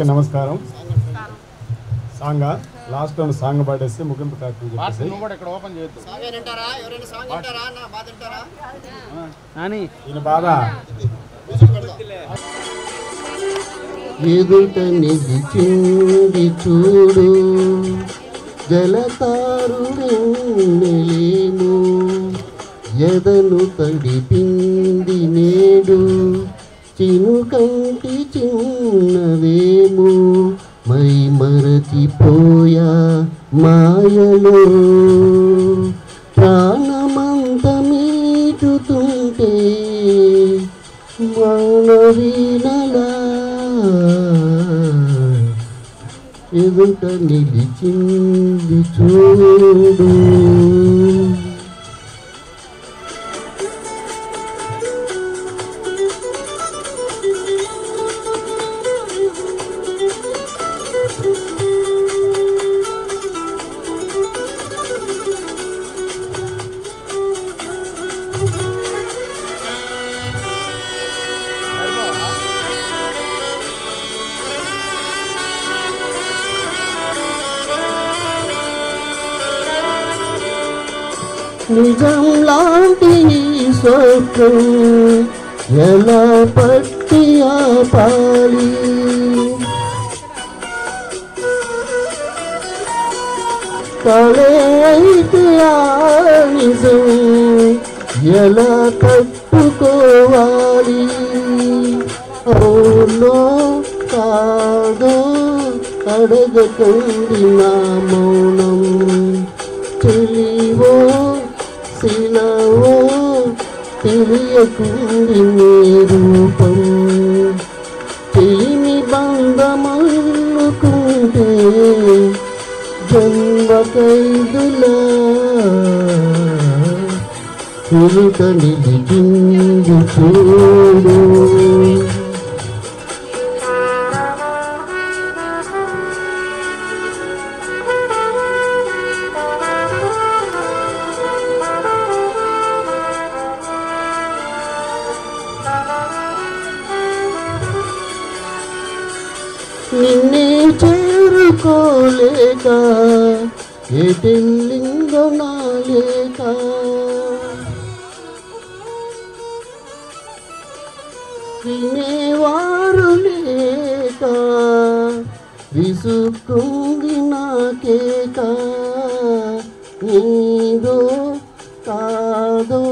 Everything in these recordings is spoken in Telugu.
అందరికీ నమస్కారం. సాంగ్ లాస్ట్ టైం సాంగ్ పాడేస్తే ముగింపు కార్యక్రమం ఈయన బాధ ఎదుట నిలిచింది చూడు జలతారు వెన్నెలేము ఎదను తడిపింది నేడు చినుకంటి చిన్నవేము మై మరచిపోయా మాయలో ప్రాణమంత మీటుతుంటే మనవినలా ఎదుట నిలిచింది చూడు. నిజం లాంటి స్వప్నం ఎలా పట్టి ఆపాలి కలే అయితే ఆ నిజం ఎలా తప్పుకోవాలి అవునో కాదో అడగకండి నా మౌనం చెలివో శిలవో తెలియకుండి నీ రూపం తెలిమి బంధమల్లుకుంటే జన్మ ఖైదులా ఎదుట నిలిచింది చూడు. నిన్నే చేరుకోలేక ఎటెళ్ళిందో నా లేక వినేవారు లేక విసుక్కుంది నాకేక నీదో కాదో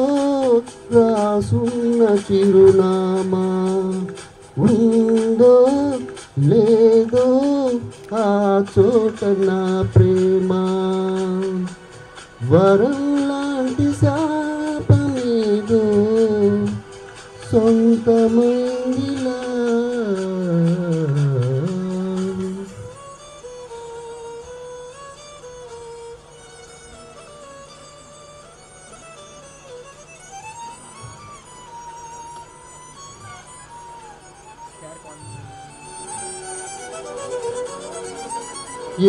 రాసున్న చిరునామా ఉందో లేదో ఆ చోట నా ప్రేమ వరం లాంటి శాపమేదో సొంతమైందిలా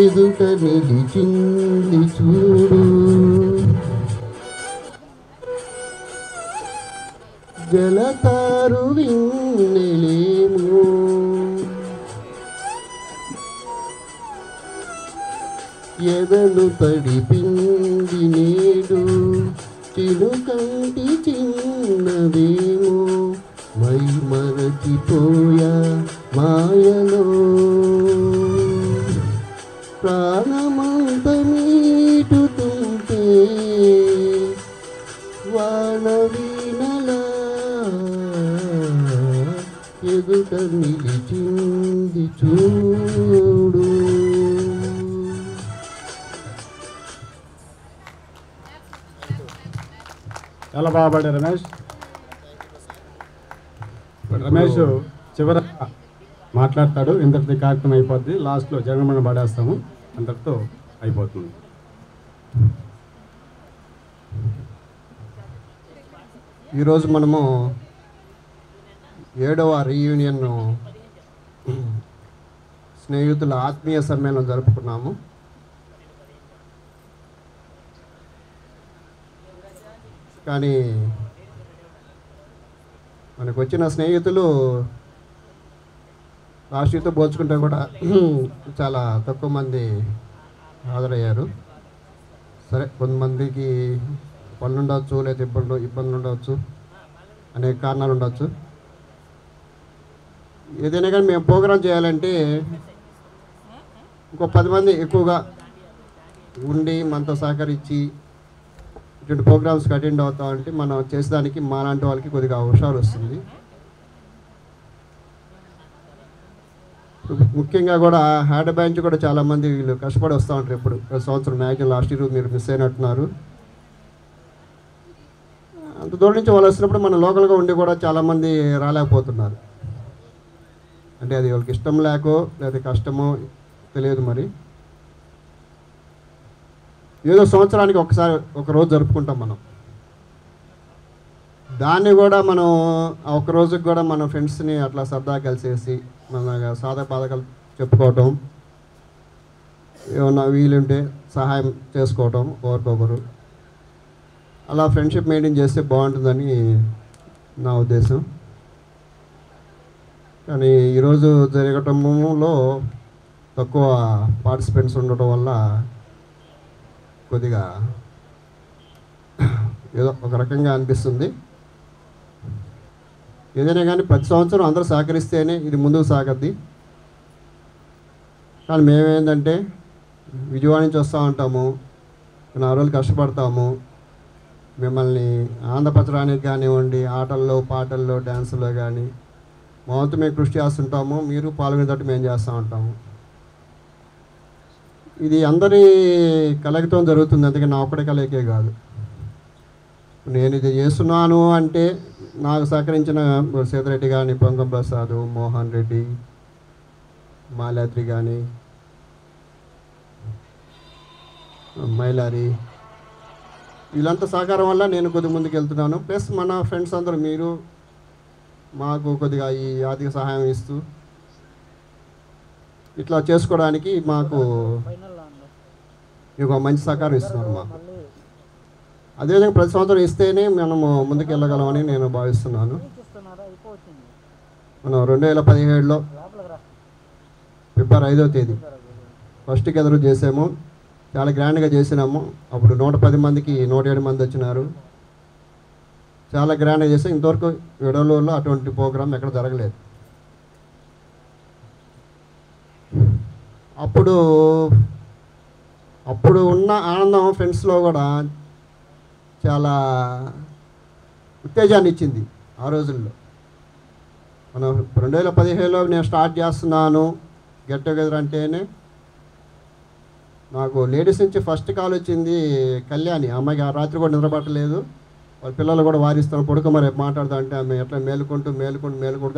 ఎదుట నిలిచింది చూడు జలతారు విన్నెలేము ఎదను తడిపింది నేడు చిరుకంటి చిన్నవేమో మై మరచిపోయా మాయలో ప్రాణమంత మీటుతుంటే వానవీనలా ఎదుట నిలిచింది చూడు. చాలా బాగా పాడారు రమేష్. రమేష్ చివరగా మాట్లాడతాడు. ఇంతటితో కార్యక్రమం అయిపోద్ది. లాస్ట్లో జగన్మోహన్ పాడేస్తాము. అంతటితో అయిపోతుంది. ఈరోజు మనము 7వ రీయూనియన్ స్నేహితుల ఆత్మీయ సమ్మేళనం జరుపుకున్నాము. కానీ మనకు వచ్చిన స్నేహితులు లాస్ట్ ఇయర్తో పోల్చుకుంటే కూడా చాలా తక్కువ మంది హాజరయ్యారు. సరే, కొంతమందికి పనులు ఉండవచ్చు, లేదా ఇబ్బందులు ఉండవచ్చు, అనేక కారణాలు ఉండవచ్చు. ఏదైనా కానీ మేము ప్రోగ్రాం చేయాలంటే ఇంకో 10 మంది ఎక్కువగా ఉండి మనతో సహకరించి ఇటువంటి ప్రోగ్రామ్స్కి అటెండ్ అవుతామంటే మనం చేసేదానికి మాలాంటి వాళ్ళకి కొద్దిగా హుషారు వస్తుంది. ముఖ్యంగా కూడా హ్యాడ్ బ్యాంచ్ కూడా చాలామంది వీళ్ళు కష్టపడి వస్తూ ఉంటారు. ఎప్పుడు ప్రతి సంవత్సరం మ్యాక్సిమం లాస్ట్ ఇయర్ మీరు మిస్ అయినట్టున్నారు. అంత దూరం నుంచి వాళ్ళు వచ్చినప్పుడు మన లోకల్గా ఉండి కూడా చాలామంది రాలేకపోతున్నారు. అంటే అది వాళ్ళకి ఇష్టం లేకో లేదా కష్టమో తెలియదు. మరి ఏదో సంవత్సరానికి ఒక రోజు జరుపుకుంటాం మనం. దాన్ని కూడా మనం ఆ ఒక్క రోజుకి కూడా మన ఫ్రెండ్స్ని అట్లా సరదాగా కలిసేసి మన సాదా బాధకాలు చెప్పుకోవటం, ఏమన్నా వీలుంటే సహాయం చేసుకోవటం ఒకరికొకరు, అలా ఫ్రెండ్షిప్ మెయింటైన్ చేస్తే బాగుంటుందని నా ఉద్దేశం. కానీ ఈరోజు జరగటంలో తక్కువ పార్టిసిపెంట్స్ ఉండటం వల్ల కొద్దిగా ఏదో ఒక రకంగా అనిపిస్తుంది. ఏదైనా కానీ ప్రతి సంవత్సరం అందరూ సహకరిస్తేనే ఇది ముందుకు సాగద్ది. కానీ మేమేంటంటే విజయవాడ నుంచి వస్తూ ఉంటాము, 4 రోజులు కష్టపడతాము, మిమ్మల్ని ఆనందపరచడానికి కానివ్వండి, ఆటల్లో పాటల్లో డ్యాన్సుల్లో కానీ మా వంతు మేము కృషి చేస్తుంటాము. మీరు పాల్గొనేటట్టు మేము చేస్తూ ఉంటాము. ఇది అందరి కలయికతో జరుగుతుంది, అందుకే నా ఒక్కడే కలయికే కాదు. నేను ఇది చేస్తున్నాను అంటే నాకు సహకరించిన సేతురెడ్డి కానీ, పొంగం ప్రసాద్, మోహన్ రెడ్డి, మాలాద్రి కానీ, మైలారి, వీళ్ళంతా సహకారం వల్ల నేను కొద్దిగా ముందుకు వెళ్తున్నాను. ప్లస్ మన ఫ్రెండ్స్ అందరూ మీరు మాకు కొద్దిగా ఈ ఆర్థిక సహాయం ఇస్తూ ఇట్లా చేసుకోవడానికి మాకు ఒక మంచి సహకారం ఇస్తున్నారు మాకు. అదేవిధంగా ప్రతి సంవత్సరం ఇస్తేనే మనము ముందుకు వెళ్ళగలమని నేను భావిస్తున్నాను. మనం 2017లో ఫిబ్రవరి 5వ తేదీ ఫస్ట్ గెదరు చేసాము. చాలా గ్రాండ్గా చేసినాము. అప్పుడు 110 మందికి 107 మంది వచ్చినారు. చాలా గ్రాండ్గా చేసాం. ఇంతవరకు విడవలూరులో అటువంటి ప్రోగ్రాం ఎక్కడ జరగలేదు. అప్పుడు ఉన్న ఆనందం ఫ్రెండ్స్లో కూడా చాలా ఉత్తేజాన్ని ఇచ్చింది. ఆ రోజుల్లో మనం 2017లో నేను స్టార్ట్ చేస్తున్నాను గెట్ టుగెదర్ అంటేనే నాకు లేడీస్ నుంచి ఫస్ట్ కాల్ వచ్చింది. కళ్యాణి అమ్మాయికి ఆ రాత్రి కూడా నిద్రపట్టలేదు. వాళ్ళ పిల్లలు కూడా వారిస్తాను, పడుకో మరి మాట్లాడతా అంటే ఆమె ఎట్లా మేలుకుంటూ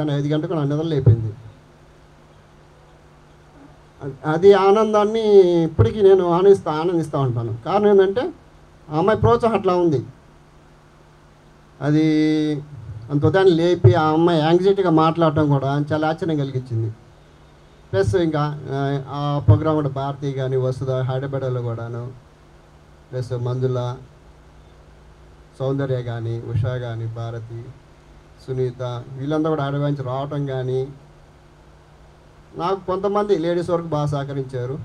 కానీ 5 గంటలకు నా నిద్ర లేపింది. అది ఆనందాన్ని ఇప్పటికీ నేను ఆనందిస్తూ ఉంటాను. కారణం ఏంటంటే ఆ అమ్మాయి ప్రోత్సాహం అట్లా ఉంది. అది అంత ఉదయాన్ని లేపి ఆ అమ్మాయి యాంగ్జైటీగా మాట్లాడటం కూడా చాలా ఆశ్చర్యం కలిగించింది. ప్లస్ ఇంకా ఆ ప్రోగ్రాం కూడా భారతి కానీ, వసుధ, హైదరాబాద్లో కూడాను, ప్లస్ మంజుల, సౌందర్య కానీ, ఉషా కానీ, భారతి, సునీత, వీళ్ళంతా కూడా హైదరాబాద్ నుంచి రావటం కానీ నాకు కొంతమంది లేడీస్ వరకు బాగా సహకరించారు.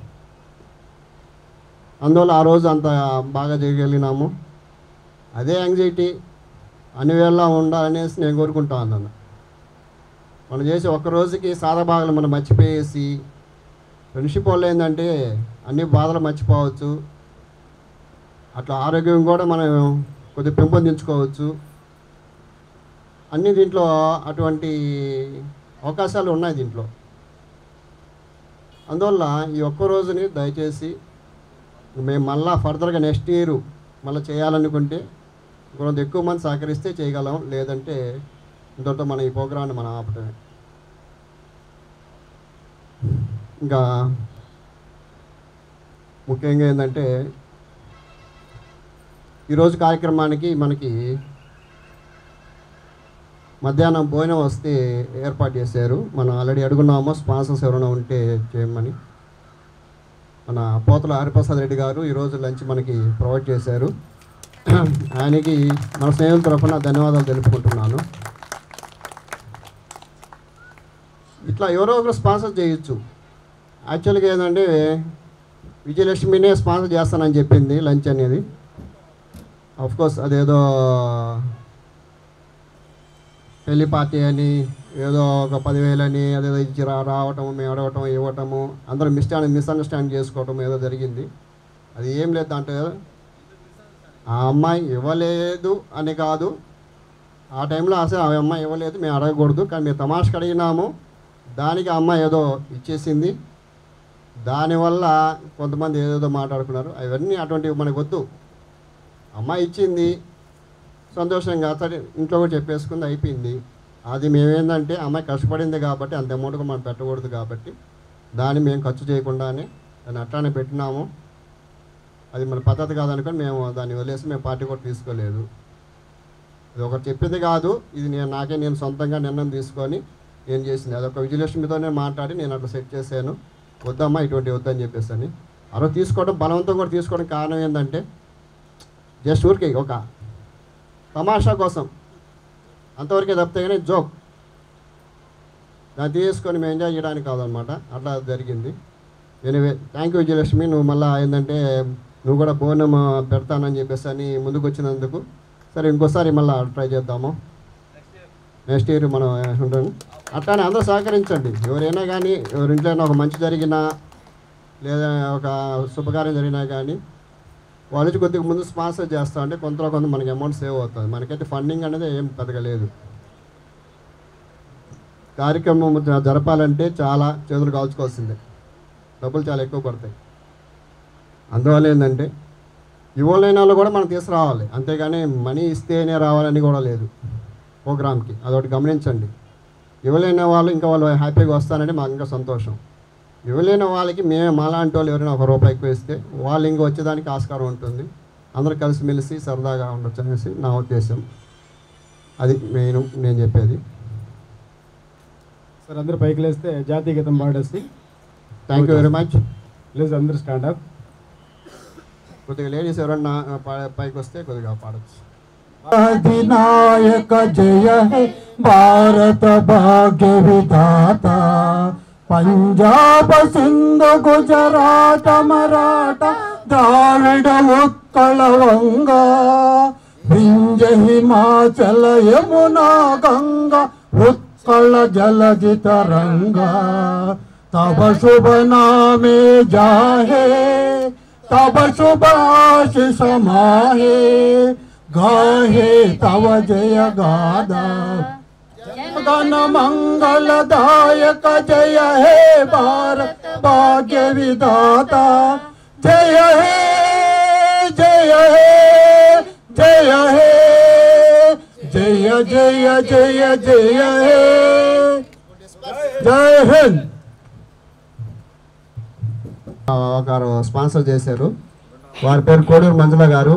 అందువల్ల ఆ రోజు అంత బాగా చేయగలిగినాము. అదే యాంగ్జైటీ అన్ని వేళ ఉండాలనేసి నేను కోరుకుంటా ఉన్నాను. మనం చేసే ఒక్క రోజుకి సాదా బాధలు మనం మర్చిపోయేసి ఫ్రెండ్షిప్ వల్ల ఏంటంటే అన్ని బాధలు మర్చిపోవచ్చు. అట్లా ఆరోగ్యం కూడా మనం కొద్దిగా పెంపొందించుకోవచ్చు. అన్ని దీంట్లో అటువంటి అవకాశాలు ఉన్నాయి దీంట్లో. అందువల్ల ఈ ఒక్క రోజుని దయచేసి మేము మళ్ళీ ఫర్దర్గా నెక్స్ట్ ఇయర్ మళ్ళీ చేయాలనుకుంటే కొంత ఎక్కువ మంది సహకరిస్తే చేయగలం, లేదంటే ఇంతటితో మన ఈ ప్రోగ్రాన్ని మనం ఆపటమే. ఇంకా ముఖ్యంగా ఏంటంటే ఈరోజు కార్యక్రమానికి మనకి మధ్యాహ్నం భోజనం వస్తే ఏర్పాటు చేశారు. మనం ఆల్రెడీ అడుగున్నాము స్పాన్సర్స్ ఎవరైనా ఉంటే చేయమని. మన పోతల హరిప్రసాద్ రెడ్డి గారు ఈరోజు లంచ్ మనకి ప్రొవైడ్ చేశారు. ఆయనకి మన స్నేహితుల తరఫున ధన్యవాదాలు తెలుపుకుంటున్నాను. ఇట్లా ఎవరో ఒకరు స్పాన్సర్ చేయొచ్చు. యాక్చువల్గా ఏంటంటే విజయలక్ష్మినే స్పాన్సర్ చేస్తానని చెప్పింది లంచ్ అనేది. కోర్స్ అదేదో పెళ్లి పార్టీ అని ఏదో ఒక 10,000 అని అదేదో ఇచ్చి రావటము, మేము అడగటం, ఇవ్వటము, అందరూ మిస్అండర్స్టాండ్ చేసుకోవటం ఏదో జరిగింది. అది ఏం లేదు దాంట్లో. ఆ అమ్మాయి ఇవ్వలేదు అని కాదు, ఆ టైంలో అసలు ఆ అమ్మాయి ఇవ్వలేదు, మేము అడగకూడదు, కానీ మేము తమాషకు అడిగినాము, దానికి ఆ అమ్మాయి ఏదో ఇచ్చేసింది. దానివల్ల కొంతమంది ఏదేదో మాట్లాడుకున్నారు. అవన్నీ అటువంటివి మనకు వద్దు. అమ్మాయి ఇచ్చింది సంతోషంగా సరే ఇంట్లో కూడా చెప్పేసుకుంది, అయిపోయింది. అది మేమేందంటే అమ్మాయి కష్టపడింది కాబట్టి అంత అమౌంట్గా మనం పెట్టకూడదు కాబట్టి దాన్ని మేము ఖర్చు చేయకుండానే దాన్ని అట్లానే పెట్టినాము. అది మన పద్ధతి కాదనుకొని మేము దాన్ని వదిలేసి మేము పార్టీ కూడా తీసుకోలేదు. ఇది ఒకటి చెప్పింది కాదు, ఇది నేను సొంతంగా నిర్ణయం తీసుకొని నేను చేసింది. అదొక విజయలక్ష్మితోనే మాట్లాడి నేను అట్లా సెట్ చేశాను, వద్దమ్మా ఇటువంటి వద్దని చెప్పేసి అని. అలా తీసుకోవడం బలవంతం కూడా తీసుకోవడం కారణం ఏంటంటే జస్ట్ ఊరికి ఒక తమాషా కోసం అంతవరకే తప్పితే కానీ జోక్, దాన్ని తీసుకొని మేము ఎంజాయ్ చేయడానికి కాదనమాట. అట్లా జరిగింది. ఎనీవే థ్యాంక్ యూ విజయలక్ష్మి, నువ్వు మళ్ళీ ఏంటంటే నువ్వు కూడా బోనం పెడతానని చెప్పేసి అని ముందుకు వచ్చినందుకు. సరే ఇంకోసారి మళ్ళీ ట్రై చేద్దాము, నెక్స్ట్ ఇయర్ మనం ఉంటాము. అట్లానే అందరూ సహకరించండి. ఎవరైనా కానీ ఎవరింట్లో ఒక మంచి జరిగినా లేదా ఒక శుభకార్యం జరిగినా కానీ వాళ్ళు కొద్దిగా ముందు స్పాన్సర్ చేస్తా అంటే కొంత మనకి అమౌంట్ సేవ్ అవుతుంది. మనకైతే ఫండింగ్ అనేది ఏం పెద్దగా లేదు. కార్యక్రమం జరపాలంటే చాలా చేతులు కాల్చుకోవాల్సిందే, డబ్బులు చాలా ఎక్కువ పడతాయి. అందువల్ల ఏంటంటే ఇవ్వలేని వాళ్ళు కూడా మనం తీసుకురావాలి, అంతేగాని మనీ ఇస్తేనే రావాలని కూడా లేదు ప్రోగ్రామ్కి. అదొకటి గమనించండి. ఇవ్వలేని వాళ్ళు ఇంకా వాళ్ళు హ్యాపీగా వస్తానంటే మాకు ఇంకా సంతోషం. ఇవ్వలేని వాళ్ళకి మేము మాలాంటి వాళ్ళు ఎవరైనా ₹1 ఎక్కువ ఇస్తే వాళ్ళు ఇంకా వచ్చేదానికి ఆస్కారం ఉంటుంది. అందరూ కలిసిమెలిసి సరదాగా ఉండొచ్చు అనేసి నా ఉద్దేశం. అది నేను చెప్పేది. సార్ అందరూ పైకి లేస్తే జాతీయ గీతం పాడేసి. Thank you very much. Please అందరూ స్టాండ్ అప్. కొద్దిగా లేడీస్ ఎవరన్నా పైకి వస్తే కొద్దిగా పాడచ్చు. अधिनायक जय है भारत भाग्य विधाता, पंजाब सिंध गुजरात मराठा द्राविड उत्कल वंगा, विंज हिमाचल यमुना गंगा उत्कल जलधि तरंगा, तब शुभ नामे जाहे तब शुभ आशीष माहे, गाहे तव जय गादा, गण मंगलदायक जय हे भारत भाग्य विधाता, जय हे जय हे जय हे जय जय जय जय हे जय हिंद. ఒకరు స్పాన్సర్ చేశారు, వారి పేరు కోడూరు మంజుల గారు.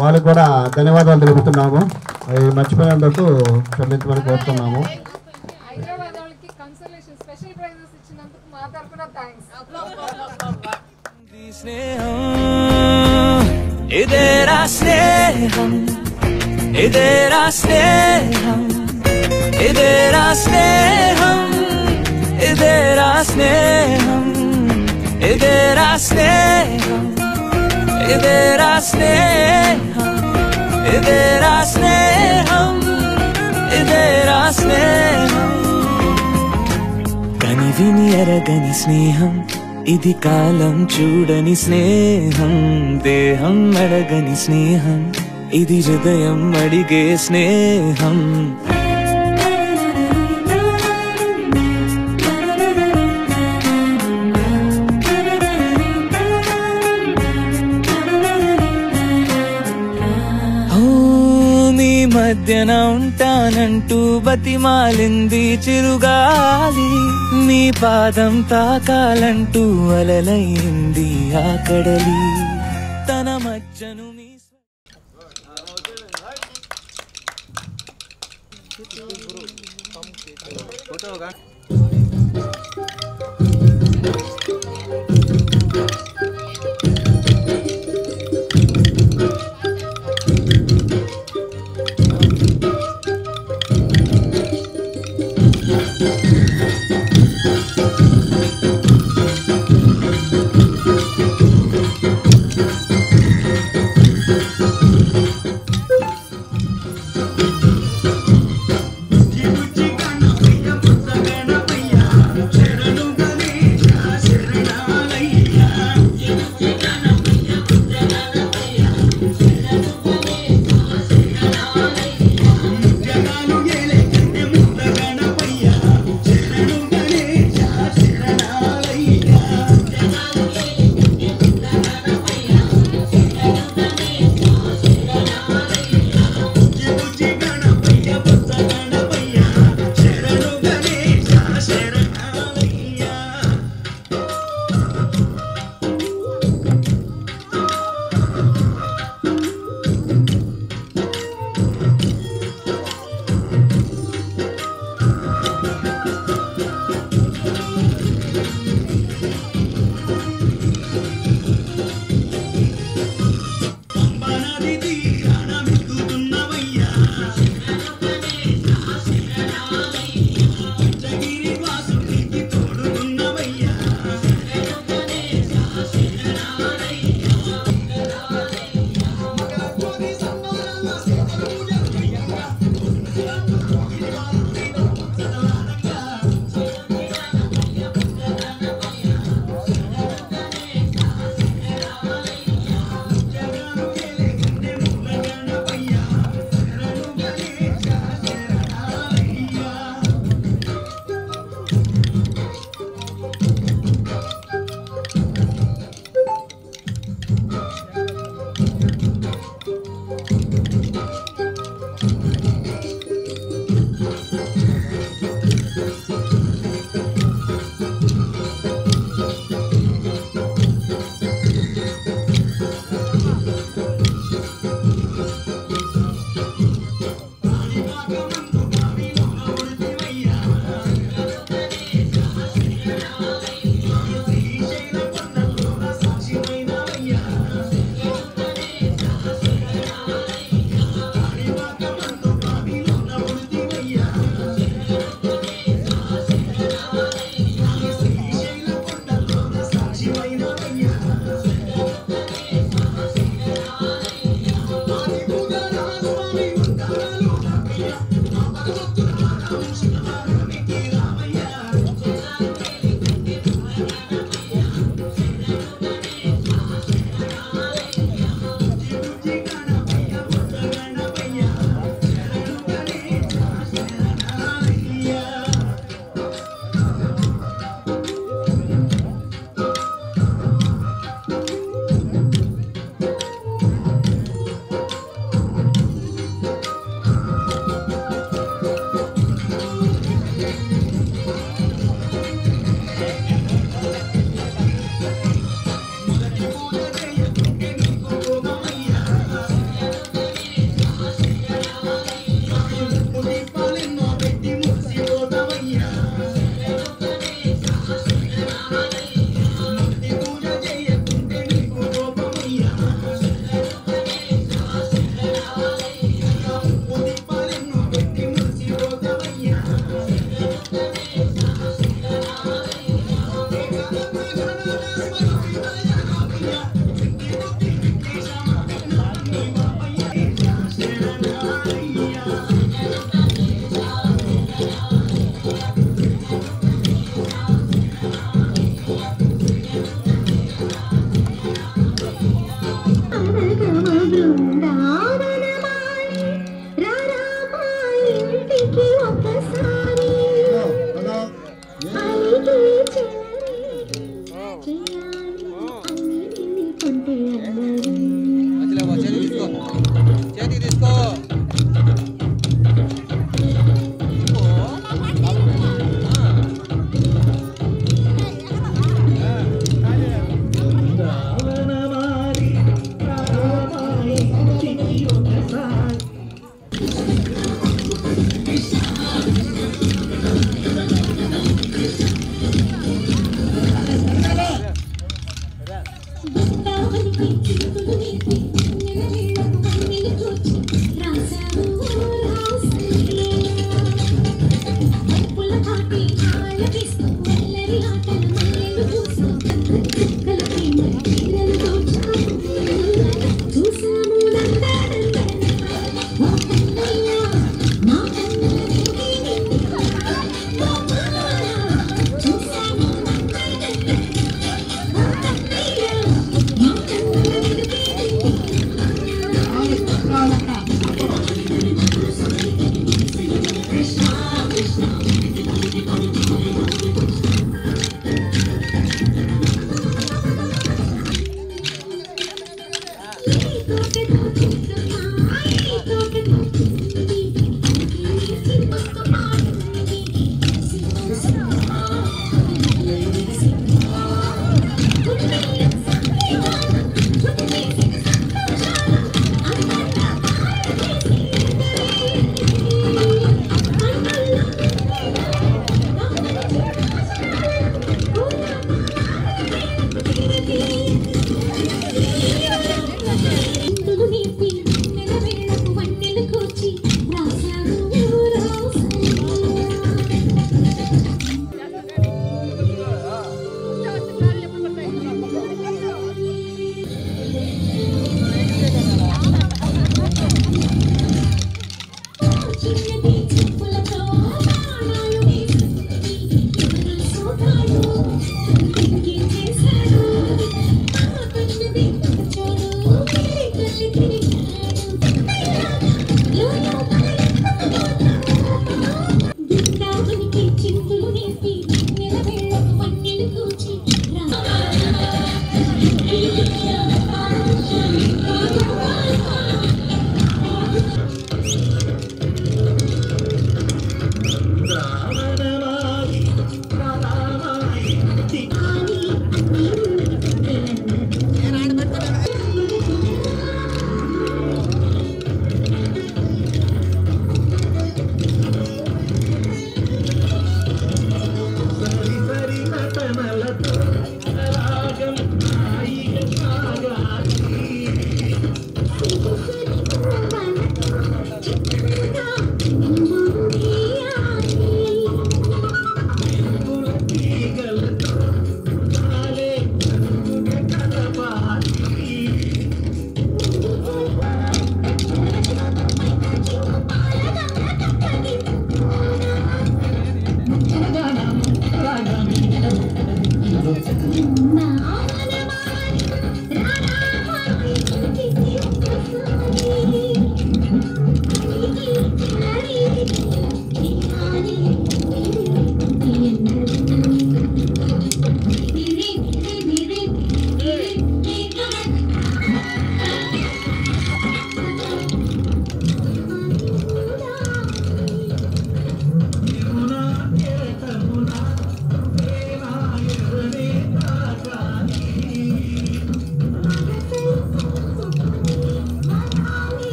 వాళ్ళకి కూడా ధన్యవాదాలు తెలుపుతున్నాము. అవి మర్చిపోయినందుకు క్షమించమని కోరుతున్నాము. ఇదేరా స్నేహం, ఇదేరా స్నేహం, ఇదేరా స్నేహం, ఇదేరా స్నేహం, ఇదేరా స్నేహం, ఇదేరా స్నేహం, ఇదేరా స్నేహం, ఇదేరా స్నేహం. కని విని ఎరగని స్నేహం, ఇది కాలం చూడని స్నేహం, దేహం అడగని స్నేహం, ఇది హృదయం అడిగే స్నేహం. మధ్యన ఉంటానంటూ బతిమాలింది చిరుగాలి, నీ పాదం తాకాలంటూ అలలైంది ఆ కడలి, తన మధ్యను మీ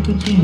Thank you.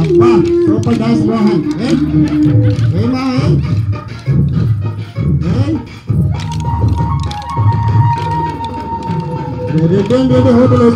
అబ్బా సూపర్ డాన్స్ మోహన్ ఏమా రెడ్డి హోటల్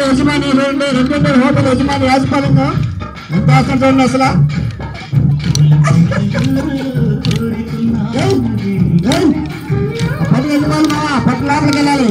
యజమాని రెండు హోటల్ యజమాని రాజపాలెంగా ఎంత ఆసన చూడండి అసలు పది యజమాని మావా పట్టు లోపలికి వెళ్ళాలి